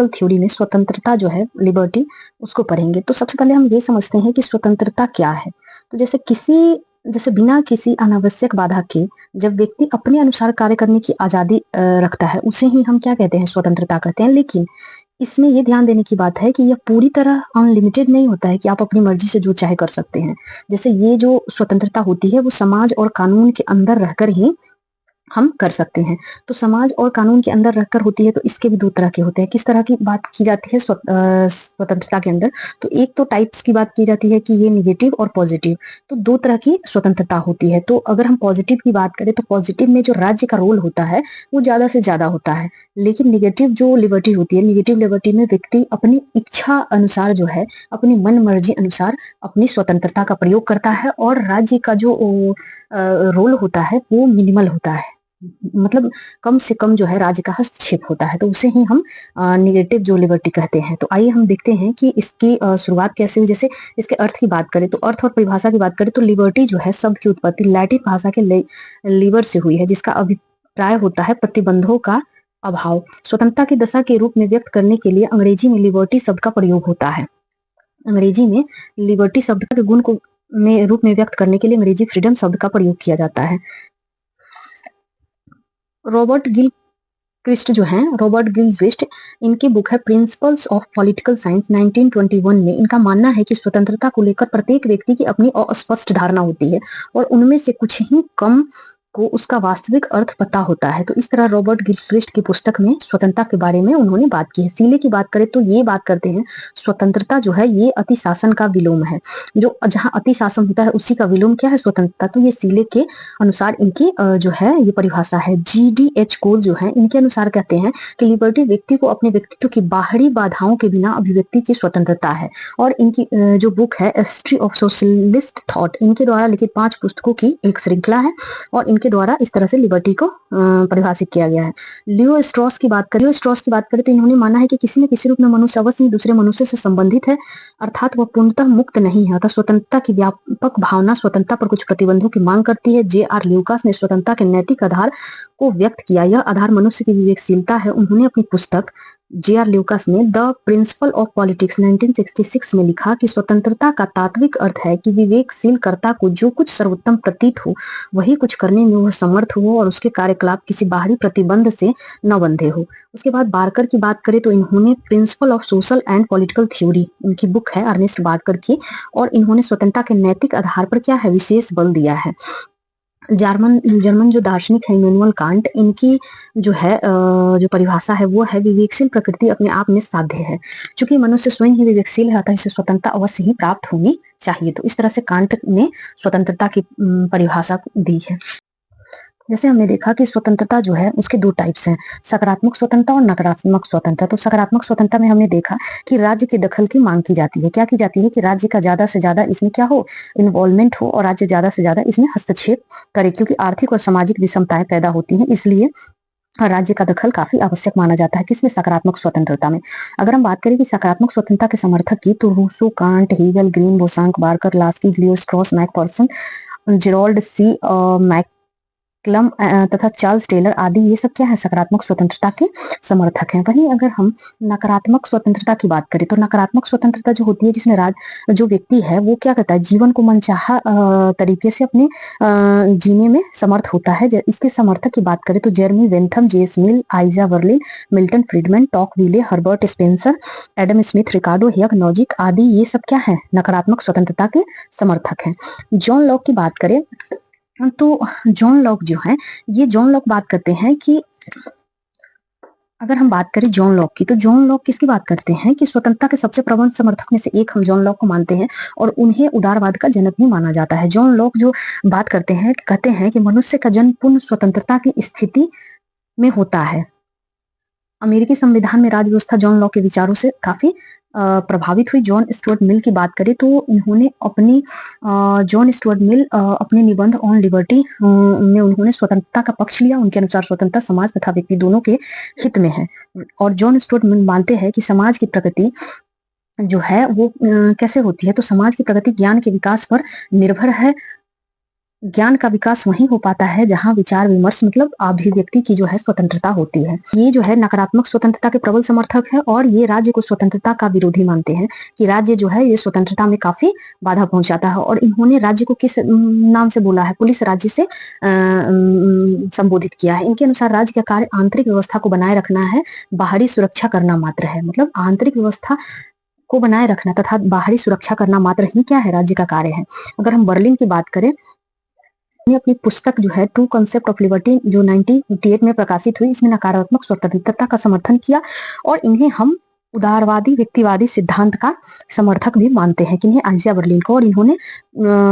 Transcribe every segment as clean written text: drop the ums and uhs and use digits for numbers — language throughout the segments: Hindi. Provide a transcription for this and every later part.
थ्योरी में स्वतंत्रता जो है, लिबर्टी, उसको पढ़ेंगे। तो सबसे पहले हम ये समझते हैं कि स्वतंत्रता क्या है। तो जैसे बिना किसी अनावश्यक बाधा के जब व्यक्ति अपने अनुसार कार्य करने की आजादी रखता है, उसे ही हम क्या कहते हैं, स्वतंत्रता कहते हैं। लेकिन इसमें ये ध्यान देने की बात है कि यह पूरी तरह अनलिमिटेड नहीं होता है कि आप अपनी मर्जी से जो चाहे कर सकते हैं। जैसे ये जो स्वतंत्रता होती है वो समाज और कानून के अंदर रहकर ही हम कर सकते हैं। तो समाज और कानून के अंदर रहकर होती है, तो इसके भी दो तरह के होते हैं। किस तरह की बात की जाती है स्वतंत्रता के अंदर? तो एक तो टाइप्स की बात की जाती है कि ये निगेटिव और पॉजिटिव। तो दो तरह की स्वतंत्रता होती है। तो अगर हम पॉजिटिव की बात करें तो पॉजिटिव में जो राज्य का रोल होता है वो ज्यादा से ज्यादा होता है। लेकिन निगेटिव जो लिबर्टी होती है, निगेटिव लिबर्टी में व्यक्ति अपनी इच्छा अनुसार जो है, अपनी मन मर्जी अनुसार अपनी स्वतंत्रता का प्रयोग करता है, और राज्य का जो रोल होता है वो मिनिमल होता है, मतलब कम से कम जो है राज्य का हस्तक्षेप होता है। तो उसे ही हम निगेटिव जो लिबर्टी कहते हैं। तो आइए हम देखते हैं कि इसकी शुरुआत कैसे हुई। जैसे इसके अर्थ की बात करें तो अर्थ और परिभाषा की बात करें तो लिबर्टी जो है शब्द की उत्पत्ति लैटिन भाषा के लिबर से हुई है, जिसका अभिप्राय होता है प्रतिबंधों का अभाव। स्वतंत्रता की दशा के रूप में व्यक्त करने के लिए अंग्रेजी में लिबर्टी शब्द का प्रयोग होता है। अंग्रेजी में लिबर्टी शब्द के गुण को रूप में व्यक्त करने के लिए अंग्रेजी फ्रीडम शब्द का प्रयोग किया जाता है। रॉबर्ट गिलक्रिस्ट, इनकी बुक है प्रिंसिपल्स ऑफ पॉलिटिकल साइंस 1921 में। इनका मानना है कि स्वतंत्रता को लेकर प्रत्येक व्यक्ति की अपनी अस्पष्ट धारणा होती है और उनमें से कुछ ही कम को उसका वास्तविक अर्थ पता होता है। तो इस तरह रॉबर्ट गिलक्रिस्ट की पुस्तक में स्वतंत्रता के बारे में उन्होंने बात की है। सीले की बात करें तो ये बात करते हैं स्वतंत्रता जो है ये अति शासन का विलोम है। जो जहां अति शासन होता है उसी का विलोम क्या है, स्वतंत्रता। तो ये सीले के अनुसार इनकी जो है ये परिभाषा है। GDH कोल जो है इनके अनुसार कहते हैं कि लिबर्टी व्यक्ति को अपने व्यक्तित्व की बाहरी बाधाओं के बिना अभिव्यक्ति की स्वतंत्रता है। और इनकी जो बुक है हिस्ट्री ऑफ सोशलिस्ट थॉट, इनके द्वारा लिखित 5 पुस्तकों की एक श्रृंखला है और इनके द्वारा इस तरह से लिबर्टी को परिभाषित किया गया है। लियो स्ट्रॉस की बात करें तो इन्होंने माना है कि किसी न किसी रूप में मनुष्य अवश्य ही दूसरे मनुष्य से संबंधित है, अर्थात वह पूर्णतः मुक्त नहीं है। अतः स्वतंत्रता की व्यापक भावना स्वतंत्रता पर कुछ प्रतिबंधों की मांग करती है। J.R. ल्यूकास ने स्वतंत्रता के नैतिक आधार को व्यक्त किया। यह आधार मनुष्य की विवेकशीलता है। उन्होंने अपनी पुस्तक J.R. ल्यूकास ने द प्रिंसिपल ऑफ पॉलिटिक्स 1966 में लिखा कि स्वतंत्रता का तात्विक अर्थ है कि विवेकशील कर्ता को जो कुछ सर्वोत्तम प्रतीत हो वही कुछ करने में वह समर्थ हो और उसके कार्यकलाप किसी बाहरी प्रतिबंध से न बंधे हो। उसके बाद बार्कर की बात करें तो इन्होंने principle of social and political theory, इनकी बुक है अर्नेस्ट बार्कर की, और इन्होंने स्वतंत्रता के नैतिक आधार पर क्या है, विशेष बल दिया है। जर्मन जो दार्शनिक है इमैनुअल कांट, इनकी जो है जो परिभाषा है वो है विवेकशील प्रकृति अपने आप में साध्य है। चूंकि मनुष्य स्वयं ही विवेकशील है अतः इसे स्वतंत्रता अवश्य ही प्राप्त होनी चाहिए। तो इस तरह से कांट ने स्वतंत्रता की परिभाषा दी है। जैसे हमने देखा कि स्वतंत्रता जो है उसके 2 टाइप्स हैं, सकारात्मक स्वतंत्रता और नकारात्मक स्वतंत्रता। तो सकारात्मक स्वतंत्रता में हमने देखा कि राज्य के दखल की मांग की जाती है। क्या की जाती है कि राज्य का ज्यादा से ज्यादा इसमें क्या हो, इन्वॉल्वमेंट हो, और राज्य ज्यादा से ज्यादा इसमें हस्तक्षेप करे, क्योंकि आर्थिक और सामाजिक विषमताएं पैदा होती हैं, इसलिए राज्य का दखल काफी आवश्यक माना जाता है। किसमें, सकारात्मक स्वतंत्रता में। अगर हम बात करें कि सकारात्मक स्वतंत्रता के समर्थक की, तो Rousseau, Kant, Hegel, Green, Bosanquet, Barker, Laski, Leo Strauss, Macpherson, Gerald C MacCallum तथा चार्ल्स टेलर आदि, ये सब क्या है, सकारात्मक स्वतंत्रता के समर्थक हैं। वहीं अगर हम नकारात्मक स्वतंत्रता की बात करें तो नकारात्मक स्वतंत्रता जो होती है जिसमें जो व्यक्ति है वो क्या करता है, जीवन को मनचाहा तरीके से अपने जीने में समर्थ होता है। इसके समर्थक की बात करें तो Jeremy Bentham, J S Mill, Isaiah Berlin, Milton Friedman, Tocqueville, Herbert Spencer, Adam Smith, Ricardo Hayek, Nozick आदि, ये सब क्या है, नकारात्मक स्वतंत्रता के समर्थक हैं। जॉन लॉक की बात करें तो जॉन लॉक जो है, ये जॉन लॉक बात करते हैं कि अगर हम बात करें जॉन लॉक की, तो जॉन लॉक किसकी बात करते हैं कि स्वतंत्रता के सबसे प्रबल समर्थक में से एक हम जॉन लॉक को मानते हैं और उन्हें उदारवाद का जनक भी माना जाता है। जॉन लॉक जो बात करते हैं, कहते हैं कि मनुष्य का जन्म पूर्ण स्वतंत्रता की स्थिति में होता है। अमेरिकी संविधान में राज्य व्यवस्था जॉन लॉक के विचारों से काफी प्रभावित हुई। जॉन स्टुअर्ट मिल की बात करें तो इन्होंने अपने निबंध ऑन लिबर्टी में उन्होंने स्वतंत्रता का पक्ष लिया। उनके अनुसार स्वतंत्रता समाज तथा व्यक्ति दोनों के हित में है। और जॉन स्टुअर्ट मिल मानते हैं कि समाज की प्रगति जो है वो कैसे होती है, तो समाज की प्रगति ज्ञान के विकास पर निर्भर है ज्ञान का विकास वहीं हो पाता है जहाँ विचार विमर्श मतलब अभिव्यक्ति की जो है स्वतंत्रता होती है। ये जो है नकारात्मक स्वतंत्रता के प्रबल समर्थक है और ये राज्य को स्वतंत्रता का विरोधी मानते हैं कि राज्य जो है ये स्वतंत्रता में काफी बाधा पहुंचाता है। और इन्होंने राज्य को किस नाम से बोला है? पुलिस राज्य से संबोधित किया है। इनके अनुसार राज्य का कार्य आंतरिक व्यवस्था को बनाए रखना है, बाहरी सुरक्षा करना मात्र है। मतलब आंतरिक व्यवस्था को बनाए रखना तथा बाहरी सुरक्षा करना मात्र ही क्या है? राज्य का कार्य है। अगर हम बर्लिन की बात करें, अपनी पुस्तक जो है टू कॉन्सेप्ट ऑफ लिबर्टी जो 1958 में प्रकाशित हुई, इसमें नकारात्मक स्वतंत्रता का समर्थन किया और इन्हें हम उदारवादी व्यक्तिवादी सिद्धांत का समर्थक भी मानते हैं कि आइजिया बर्लिन को। और इन्होंने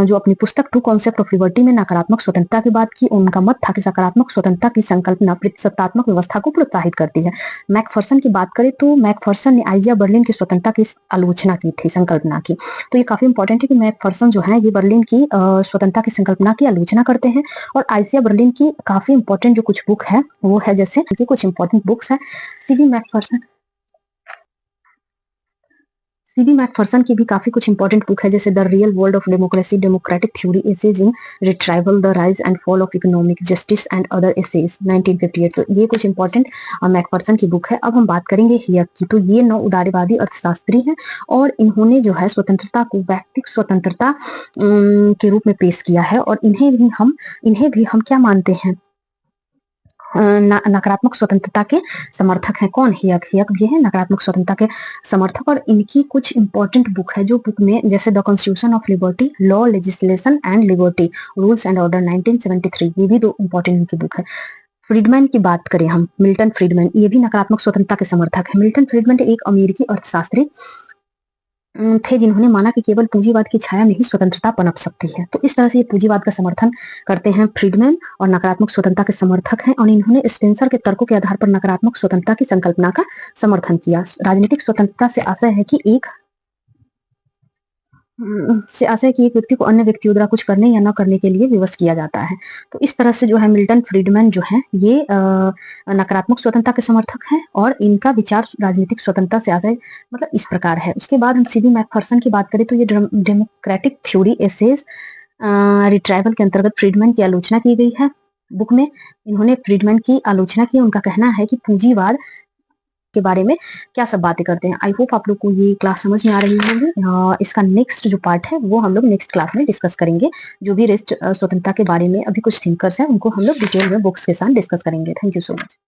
जो अपनी पुस्तक टू कॉन्सेप्ट ऑफ लिबर्टी में नकारात्मक स्वतंत्रता की बात की। उनका मत था कि सकारात्मक स्वतंत्रता की संकल्पना प्रतिसत्तात्मक व्यवस्था को प्रोत्साहित करती है। मैकफर्सन की बात करें तो मैकफर्सन ने आइजिया बर्लिन की स्वतंत्रता की आलोचना की थी, संकल्पना की। तो ये काफी इंपॉर्टेंट है कि मैकफर्सन जो है ये बर्लिन की स्वतंत्रता की संकल्पना की आलोचना करते हैं। और आइजिया बर्लिन की काफी इंपॉर्टेंट जो कुछ बुक है वो है, जैसे कुछ इंपॉर्टेंट बुक्स है सीबी मैकफर्सन की भी काफी कुछ इंपॉर्टेंट बुक है, जैसे the real world of democracy, democratic theory, essays in retrieval, the rise and fall of economic justice and other essays 1958। तो ये कुछ इंपॉर्टेंट मैकफर्सन की बुक है। अब हम बात करेंगे हियक की। तो ये नौ उदारवादी अर्थशास्त्री हैं और इन्होंने जो है स्वतंत्रता को व्यक्तिगत स्वतंत्रता के रूप में पेश किया है। और इन्हें भी हम क्या मानते हैं? नकारात्मक स्वतंत्रता के समर्थक हैं। कौन? हियक भी है नकारात्मक स्वतंत्रता के समर्थक। और इनकी कुछ इंपॉर्टेंट बुक है जो बुक में, जैसे the constitution of liberty, law, legislation and liberty, rules and order 1973, ये भी दो इंपॉर्टेंट इनकी बुक है। फ्रीडमैन की बात करें हम, मिल्टन फ्रीडमैन, ये भी नकारात्मक स्वतंत्रता के समर्थक है। मिल्टन फ्रीडमैन एक अमेरिकी अर्थशास्त्री थे जिन्होंने माना कि केवल पूंजीवाद की छाया में ही स्वतंत्रता पनप सकती है। तो इस तरह से ये पूंजीवाद का समर्थन करते हैं फ्रीडमैन और नकारात्मक स्वतंत्रता के समर्थक हैं। और इन्होंने स्पेंसर के तर्कों के आधार पर नकारात्मक स्वतंत्रता की संकल्पना का समर्थन किया। राजनीतिक स्वतंत्रता से आशय है कि एक व्यक्ति को अन्य व्यक्तियों द्वारा कुछ करने या न करने के लिए विवश किया जाता है। तो इस तरह से जो है मिल्टन फ्रीडमैन जो है ये नकारात्मक स्वतंत्रता के समर्थक हैं और इनका विचार राजनीतिक स्वतंत्रता से आशय मतलब इस प्रकार है। उसके बाद हम सीबी मैकफर्सन की बात करें तो ये डेमोक्रेटिक थ्योरी, एसेज रिट्राइवल के अंतर्गत फ्रीडमैन की आलोचना की गई है। बुक में इन्होंने फ्रीडमैन की आलोचना की। उनका कहना है कि पूंजीवाद के बारे में क्या सब बातें करते हैं। आई होप आप लोग को ये क्लास समझ में आ रही होगी। इसका नेक्स्ट जो पार्ट है वो हम लोग नेक्स्ट क्लास में डिस्कस करेंगे। जो भी रेस्ट स्वतंत्रता के बारे में अभी कुछ थिंकर्स हैं उनको हम लोग डिटेल में बुक्स के साथ डिस्कस करेंगे। Thank you so much.